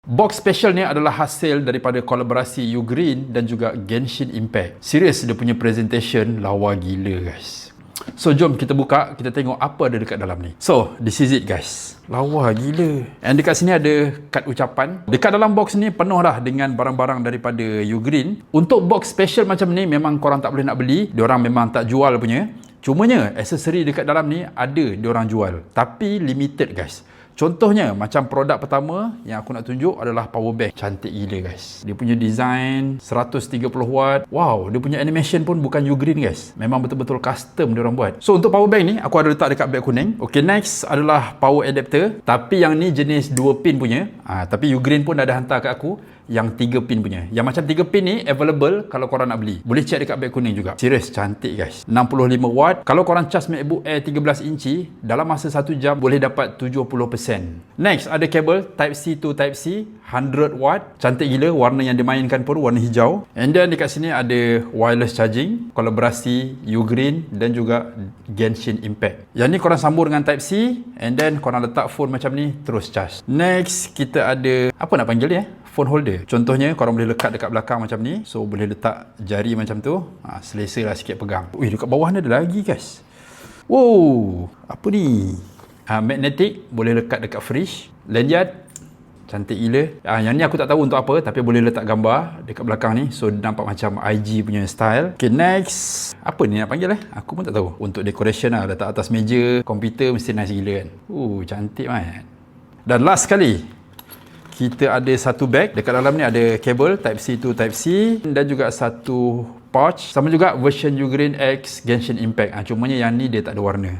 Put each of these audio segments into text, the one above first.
Box special ni adalah hasil daripada kolaborasi Ugreen dan juga Genshin Impact. Serius, dia punya presentation lawa gila guys. So jom kita buka, kita tengok apa ada dekat dalam ni. So this is it guys. Lawa gila. And dekat sini ada kad ucapan. Dekat dalam box ni penuh dah dengan barang-barang daripada Ugreen. Untuk box special macam ni memang korang tak boleh nak beli. Diorang memang tak jual punya. Cumanya aksesori dekat dalam ni ada diorang jual. Tapi limited guys. Contohnya macam produk pertama yang aku nak tunjuk adalah power bank. Cantik gila guys. Dia punya design 130 watt. Wow, dia punya animation pun bukan Ugreen guys. Memang betul-betul custom dia orang buat. So untuk power bank ni aku ada letak dekat beg kuning. Okay, next adalah power adapter. Tapi yang ni jenis 2 pin punya. Tapi Ugreen pun ada hantar kat aku yang 3 pin punya. Yang macam 3 pin ni available kalau korang nak beli. Boleh check dekat beg kuning juga. Serius, cantik guys. 65 watt. Kalau korang charge MacBook Air 13 inci, dalam masa 1 jam boleh dapat 70%. Next, ada kabel Type-C to Type-C 100 watt. Cantik gila. Warna yang dimainkan pun warna hijau. And then dekat sini ada wireless charging. Kolaborasi Ugreen dan juga Genshin Impact. Yang ni korang sambung dengan Type-C. And then korang letak phone macam ni, terus charge. Next, kita ada, apa nak panggil dia? Phone holder. Contohnya korang boleh lekat dekat belakang macam ni. So boleh letak jari macam tu. Selesa lah sikit pegang. Ui, dekat bawah ni ada lagi guys. Wow, apa ni? Magnetic. Boleh lekat dekat fridge. Lanyard. Cantik gila. Yang ni aku tak tahu untuk apa. Tapi boleh letak gambar dekat belakang ni. So nampak macam IG punya style. Okay, next. Apa ni nak panggil Aku pun tak tahu. Untuk decoration lah. Letak atas meja komputer mesti nice gila kan. Cantik man. Dan last sekali, kita ada satu bag. Dekat dalam ni ada kabel Type-C to Type-C dan juga satu pouch. Sama juga version Ugreen X Genshin Impact. Cumanya yang ni dia tak ada warna.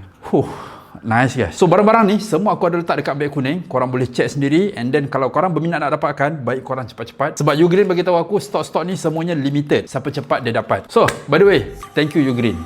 Nice guys. So barang-barang ni semua aku ada letak dekat beg kuning. Korang boleh check sendiri. And then kalau korang berminat nak dapatkan, baik korang cepat-cepat. Sebab Ugreen bagi tahu aku stok-stok ni semuanya limited. Siapa cepat dia dapat. So by the way, thank you Ugreen.